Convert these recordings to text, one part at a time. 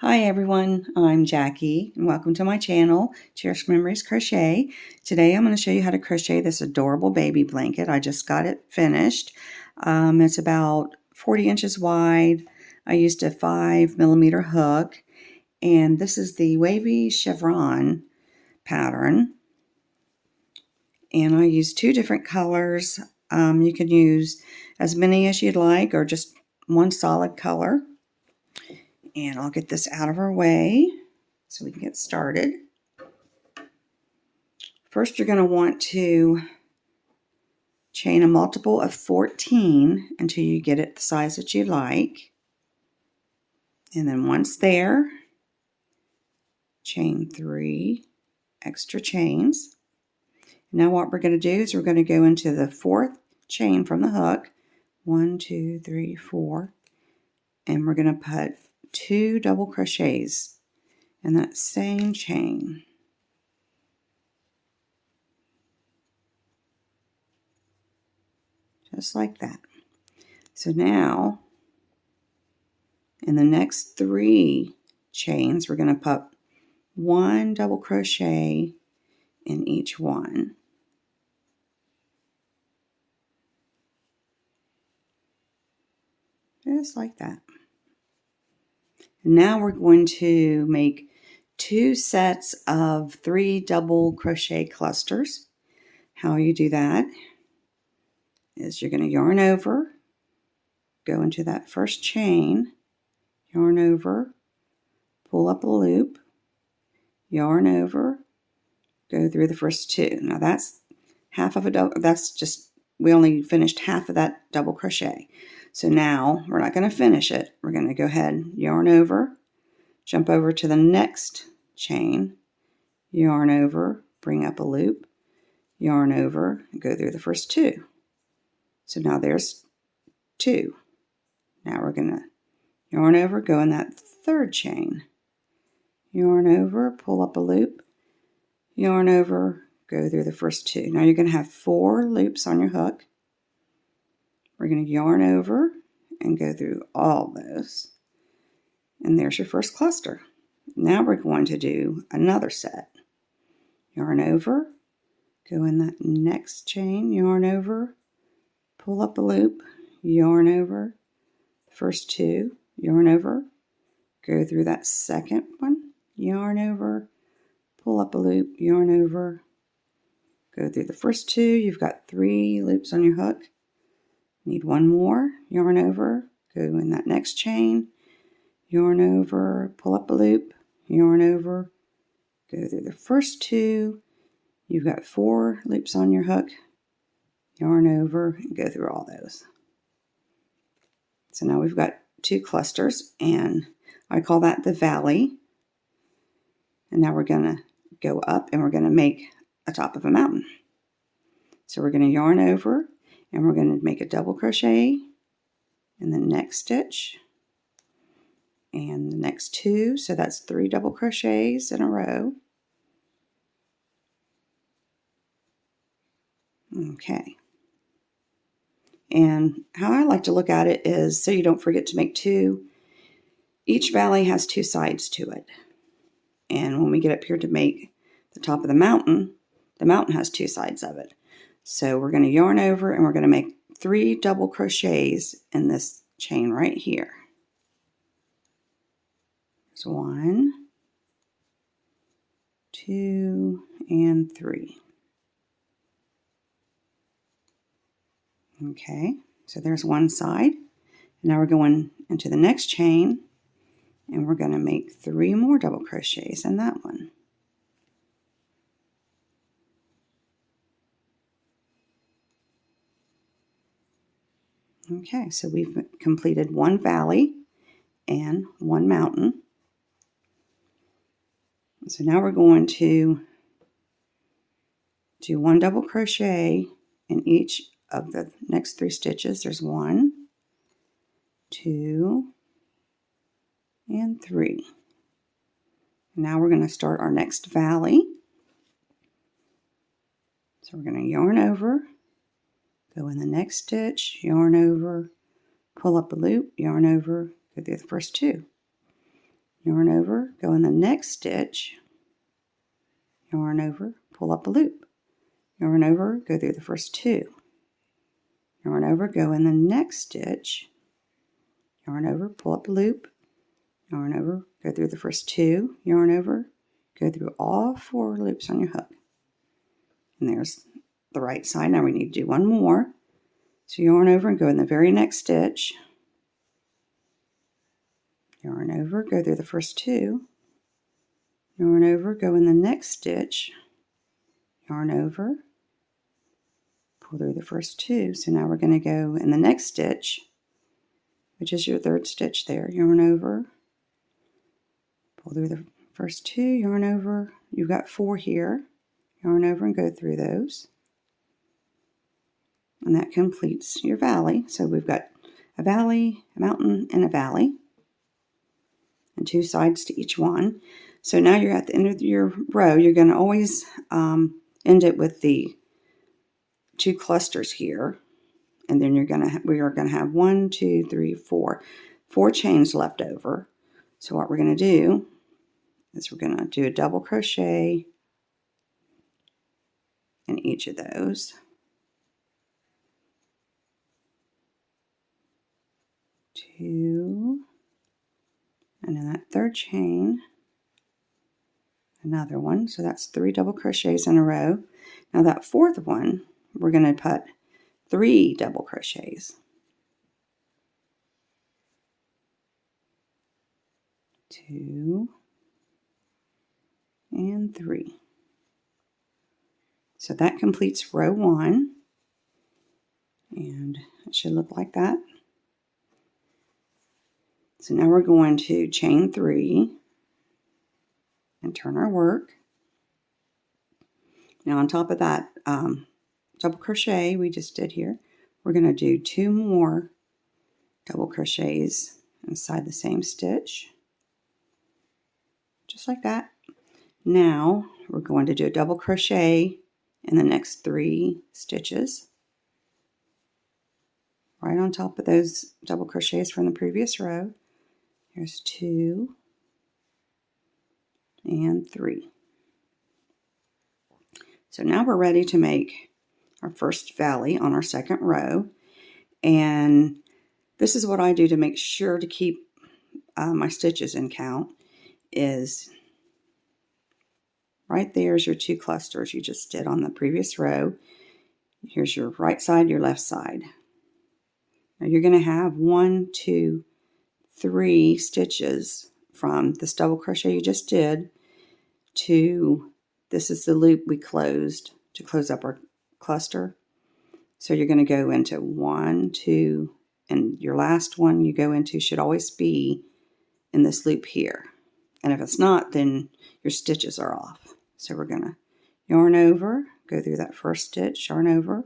Hi everyone, I'm Jackie and welcome to my channel, Cherished Memories Crochet. Today I'm going to show you how to crochet this adorable baby blanket. I just got it finished. It's about 40 inches wide. I used a 5mm hook, and this is the Wavy Chevron pattern. And I used two different colors. You can use as many as you'd like or just one solid color. And I'll get this out of our way so we can get started. First, you're going to want to chain a multiple of 14 until you get it the size that you like. And then once there, chain 3 extra chains. Now what we're going to do is we're going to go into the 4th chain from the hook. 1, 2, 3, 4. And we're going to put 2 double crochets in that same chain. Just like that. So now, in the next 3 chains, we're going to put 1 double crochet in each one. Just like that. Now we're going to make 2 sets of 3 double crochet clusters. How you do that is you're going to yarn over, go into that first chain, yarn over, pull up a loop, yarn over, go through the first 2. Now that's half of a double, we only finished half of that double crochet. So now we're not going to finish it. We're going to go ahead, yarn over, jump over to the next chain, yarn over, bring up a loop, yarn over, and go through the first 2. So now there's 2. Now we're going to yarn over, go in that 3rd chain, yarn over, pull up a loop, yarn over, go through the first 2. Now you're going to have 4 loops on your hook. We're going to yarn over and go through all those. And there's your first cluster. Now we're going to do another set. Yarn over, go in that next chain, yarn over, pull up a loop, yarn over, first 2, yarn over, go through that second one, yarn over, pull up a loop, yarn over, go through the first 2. You've got 3 loops on your hook. Need 1 more, yarn over, go in that next chain, yarn over, pull up a loop, yarn over, go through the first 2. You've got 4 loops on your hook, yarn over, and go through all those. So now we've got 2 clusters, and I call that the valley. And now we're going to go up and we're going to make a top of a mountain. So we're going to yarn over and we're going to make a double crochet in the next stitch and the next 2. So that's 3 double crochets in a row. Okay. And how I like to look at it is so you don't forget to make 2. Each valley has 2 sides to it. And when we get up here to make the top of the mountain has 2 sides of it. So we're going to yarn over and we're going to make 3 double crochets in this chain right here. There's 1, 2, and 3. Okay, so there's one side. Now we're going into the next chain and we're going to make 3 more double crochets in that one. Okay, so we've completed 1 valley and 1 mountain. So now we're going to do 1 double crochet in each of the next 3 stitches. There's 1, 2, and 3. Now we're going to start our next valley. So we're going to yarn over, go in the next stitch, yarn over, pull up a loop, yarn over, go through the first 2. yarn over, go in the next stitch, yarn over, pull up a loop, yarn over, go through the first 2, yarn over, go in the next stitch, yarn over, pull up a loop, yarn over, go through the first 2, yarn over, go through all 4 loops on your hook. And there's the right side. Now we need to do one more. So yarn over and go in the very next stitch, yarn over, go through the first 2, yarn over, go in the next stitch, yarn over, pull through the first 2. So now we're going to go in the next stitch, which is your 3rd stitch there, yarn over, pull through the first 2, yarn over, you've got 4 here, yarn over and go through those. And that completes your valley. So we've got a valley, a mountain, and a valley, and 2 sides to each one. So now you're at the end of your row. You're going to always end it with the 2 clusters here, and then we are going to have 1, 2, 3, 4 chains left over. So what we're going to do is we're going to do a double crochet in each of those. 2, and in that 3rd chain, another one. So that's 3 double crochets in a row. Now that 4th one, we're going to put 3 double crochets. 2 and 3. So that completes row 1, and it should look like that. So now we're going to chain 3 and turn our work. Now on top of that double crochet we just did here, we're going to do 2 more double crochets inside the same stitch, just like that. Now we're going to do a double crochet in the next 3 stitches, right on top of those double crochets from the previous row. Here's 2 and 3. So now we're ready to make our first valley on our 2nd row. And this is what I do to make sure to keep my stitches in count. Is right there's your 2 clusters you just did on the previous row. Here's your right side, your left side. Now you're going to have 1, 2, 3 stitches from this double crochet you just did to, this is the loop we closed to close up our cluster. So you're going to go into 1, 2, and your last one you go into should always be in this loop here. And if it's not, then your stitches are off. So we're going to yarn over, go through that first stitch, yarn over,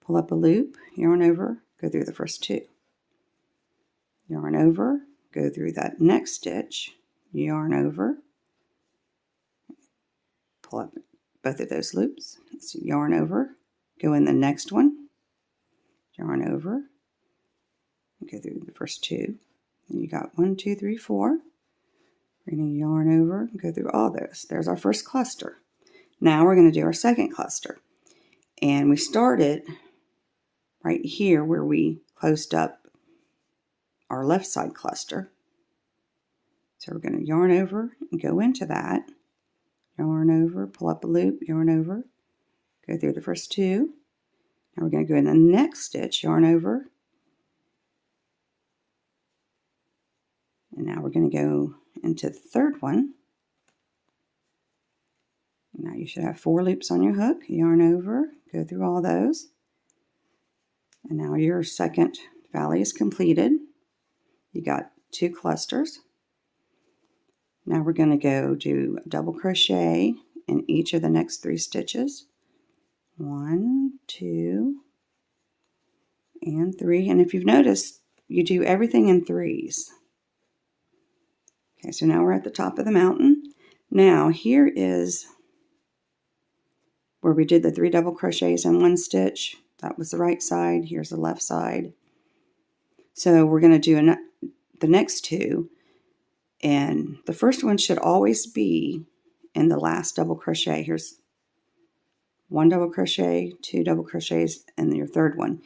pull up a loop, yarn over, go through the first 2. Yarn over, go through that next stitch, yarn over, pull up both of those loops, so yarn over, go in the next one, yarn over, go through the first 2, and you got 1, 2, 3, 4. We're going to yarn over and go through all those. There's our first cluster. Now we're going to do our 2nd cluster, and we started right here where we closed up our left side cluster. So we're going to yarn over and go into that, yarn over, pull up a loop, yarn over, go through the first 2. Now we're going to go in the next stitch, yarn over, and now we're going to go into the 3rd one. Now you should have 4 loops on your hook, yarn over, go through all those, and now your 2nd valley is completed. You got 2 clusters. Now we're going to go do a double crochet in each of the next 3 stitches. 1, 2, and 3. And if you've noticed, you do everything in 3s. Okay, so now we're at the top of the mountain. Now here is where we did the 3 double crochets in 1 stitch. That was the right side. Here's the left side. So we're going to do the next 2 And the first one should always be in the last double crochet. Here's one double crochet, two double crochets, and your third one.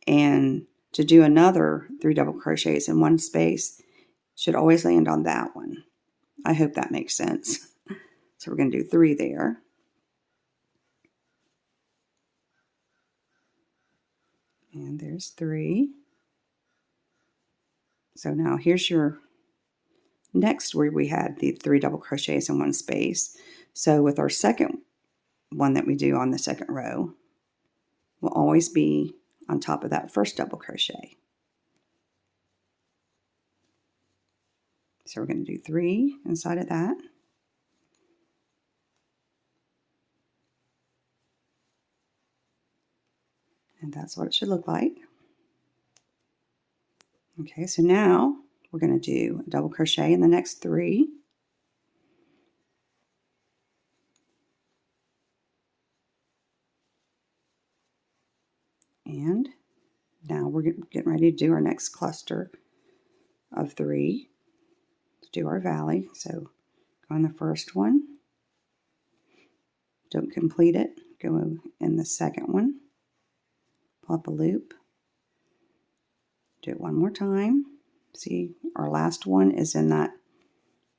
And to do another 3 double crochets in one space should always land on that one. I hope that makes sense. So we're going to do 3 there. And there's 3. So now here's your next where we had the 3 double crochets in one space. So with our second one that we do on the second row, will always be on top of that first double crochet. So we're going to do 3 inside of that. And that's what it should look like. Okay, so now we're going to do a double crochet in the next 3. And now we're getting ready to do our next cluster of 3 to do our valley. So go in the first one, don't complete it, go in the second one, pull up a loop, do it one more time. See, our last one is in that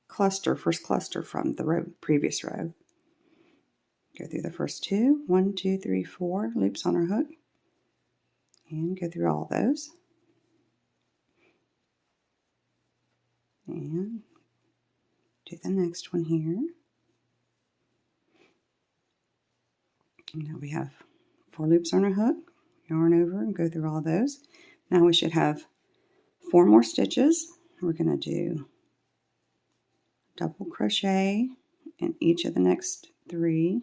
cluster, first cluster from the previous row. Go through the first 2, 1, 2, 3, 4 loops on our hook, and go through all those. And do the next one here. And now we have 4 loops on our hook, yarn over and go through all those. Now we should have 4 more stitches. We're going to do double crochet in each of the next 3.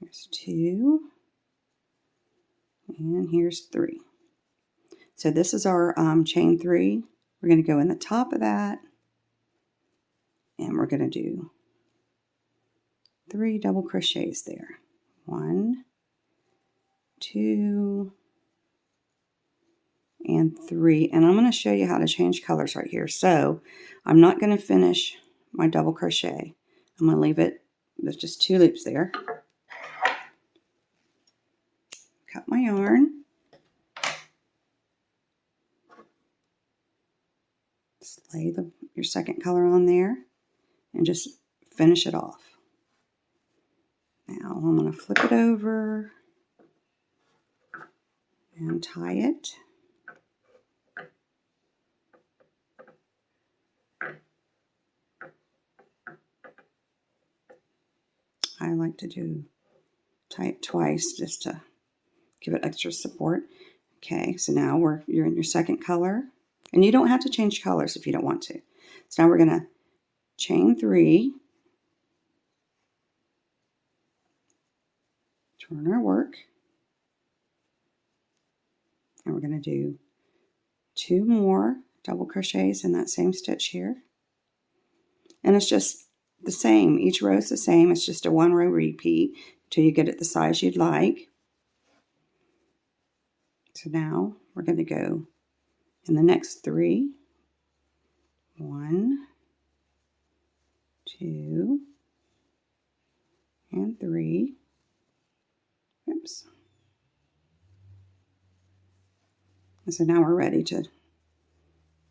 Here's 2, and here's 3. So this is our chain 3. We're going to go in the top of that, and we're going to do 3 double crochets there. 1, 2, and 3. And I'm going to show you how to change colors right here. So I'm not going to finish my double crochet. I'm going to leave it, there's just 2 loops there. Cut my yarn. Just lay your second color on there and just finish it off. Now I'm going to flip it over and tie it. I like to tie it twice just to give it extra support. Okay, so now you're in your second color, and you don't have to change colors if you don't want to. So now we're going to chain 3, turn our work, and we're going to do 2 more double crochets in that same stitch here. And it's just the same. Each row is the same. It's just a 1 row repeat until you get it the size you'd like. So now we're going to go in the next 3. 1, 2, and 3. Oops. And so now we're ready to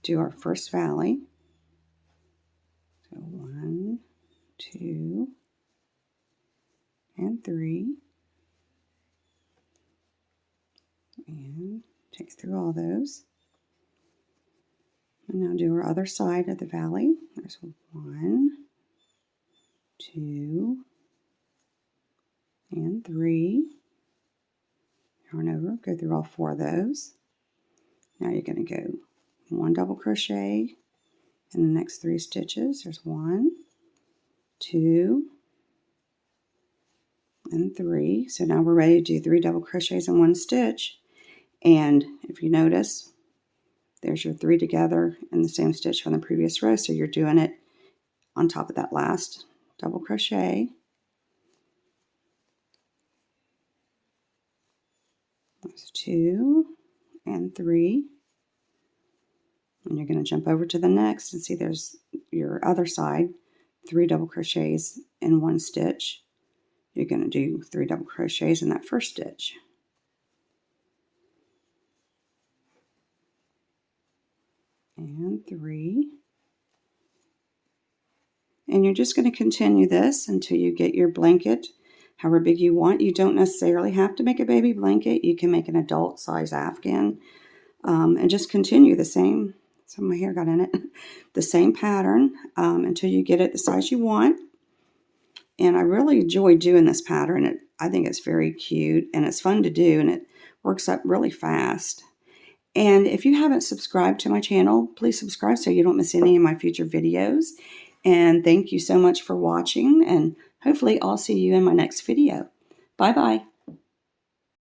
do our first valley. So 1, 2, and 3. And take it through all those. And now do our other side of the valley. There's 1, 2, and 3. Yarn over, go through all 4 of those. Now you're going to go 1 double crochet in the next 3 stitches. There's 1, 2, and 3. So now we're ready to do 3 double crochets in 1 stitch. And if you notice, there's your 3 together in the same stitch from the previous row. So you're doing it on top of that last double crochet. There's 2 and 3. And you're going to jump over to the next and see there's your other side, 3 double crochets in 1 stitch. You're going to do 3 double crochets in that first stitch. And 3. And you're just going to continue this until you get your blanket however big you want. You don't necessarily have to make a baby blanket. You can make an adult size Afghan and just continue the same. Some of my hair got in it. The same pattern until you get it the size you want. And I really enjoy doing this pattern. I think it's very cute and it's fun to do, and it works up really fast. And if you haven't subscribed to my channel, please subscribe so you don't miss any of my future videos. And thank you so much for watching, and hopefully I'll see you in my next video. Bye-bye.